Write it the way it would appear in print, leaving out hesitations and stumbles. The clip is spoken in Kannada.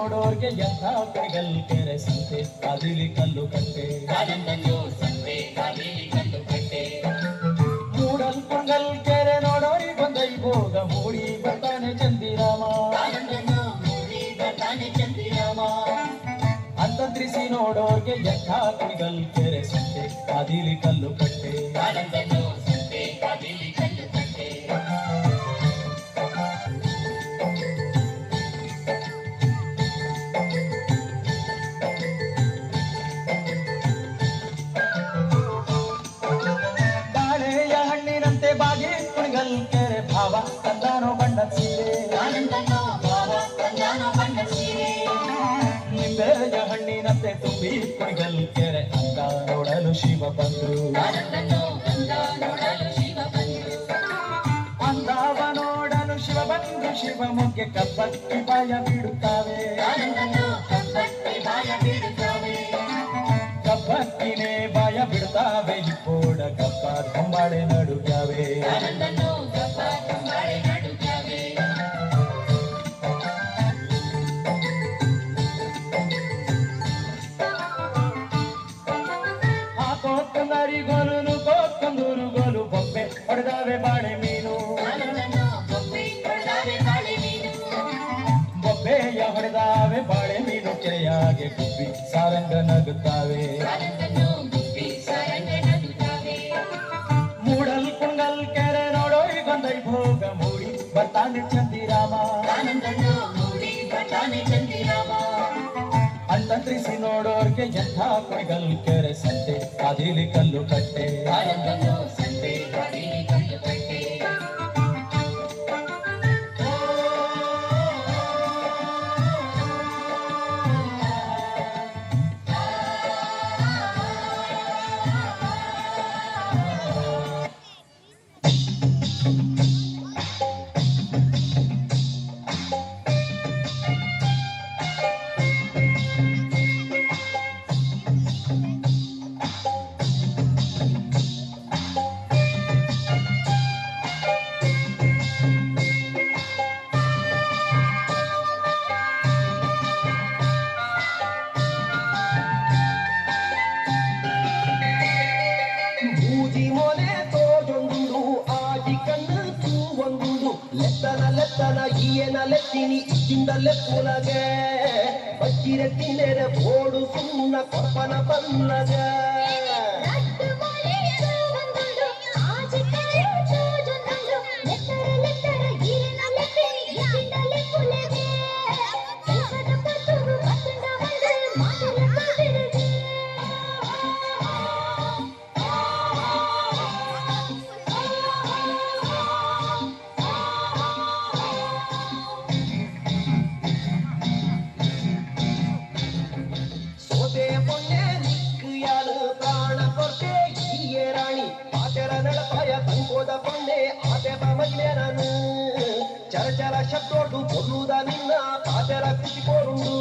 ನೋಡೋರ್ಗೆ ಎಂಥ ಕೈಗಲ್ ಕೆರೆ ಸಂತೆ ಕಾದಿಲಿ ಕಲ್ಲು ಕಟ್ಟೆ ಮೂಡಲ್ ಕುಂಗಲ್ ಕೆರೆ ನೋಡೋರಿಗೊಂದೈ ಭೋಗ ಮೂಡಿ ಬರ್ತಾನೆ ಚಂದಿರಾಮ ಅಂತಂತ್ರಿಸಿ ನೋಡೋರ್ಗೆ ಎಂಥ ಕೈಗಲ್ ಕೆರೆ ಸಂತೆ ಕಾದಿಲಿ ಕಲ್ಲು ಕಟ್ಟೆ ಬಾಗಿ ಕುಣಿಗಲ್ ಕೆರೆ ಭಾವ ತಂದಾನೋ ಬಣ್ಣ ಸೀರೆ ನಿಂಬೆಯ ಹಣ್ಣಿನಂತೆ ತುಂಬಿ ಕುಣಿಗಲ್ ಕೆರೆ ಅಂದ ನೋಡಲು ಶಿವ ಬಂದ್ರು ಅಂದವ ನೋಡಲು ಶಿವ ಬಂದ್ರು ಶಿವ ಮೊಗ್ಗೆ ಕಬ್ಬಕ್ಕಿ ಬಾಯ ಬಿಡುತ್ತಾವೆ ಕಬ್ಬಕ್ಕಿನೇ ಬಾಯ ಬಿಡುತ್ತಾವೆ ಇಪ್ಪೋಡ ಕಪ್ಪ ಕೊಂಬಾಳೆ ನಡುಗ್ಯಾವೆ ಹಾಕೋಕಂದರಿ ಗೋಲು ಕೋಕಂದೂರು ಗೋಲು ಬೊಬ್ಬೆ ಹೊಡೆದಾವೆ ಬಾಳೆ ಮೀನು ಬೊಬ್ಬೆಯ ಹೊಡೆದಾವೆ ಬಾಳೆ ಮೀನು ಕೆರೆಯಾಗೆ ಗುಬ್ಬಿ ಸಾರಂಗ ನಗುತ್ತಾವೆ ಮೂಡಲ್ ಕುಂಗಲ್ ಕೆರೆ ನೋಡೋರಿಗೊಂದೈ ಭೋಗ ಮೂಡಿ ಬರ್ತಾನೆ ಚಂದಿರಾಮ ಅಂತಂತ್ರಿಸಿ ನೋಡೋರ್ಗೆ ಎಂಥ ಕೈಗಲ್ ಕೆರೆ ಸಂತೆ ಕಾದಿಲಿ ಕಲ್ಲು ಕಟ್ಟೆ ಲೆತ್ತನ ಈಯನ ಲೆತ್ತಿನಿ ಇಚ್ಚಿಂದಲ್ಲೇ ಪೂಲಗೆ ಬಚ್ಚಿರೆ ತಿನ್ನೆರೆ ಬೋಡು ಸುಮ್ಮನ ಕೊಪ್ಪನ ಬಲ್ಲಗ ಚರಚರ ಶಬ್ದೋಡು ಬರುವುದ ನಿನ್ನ ಕಾದರ ಖುಷಿ ಕೋರುಂಡು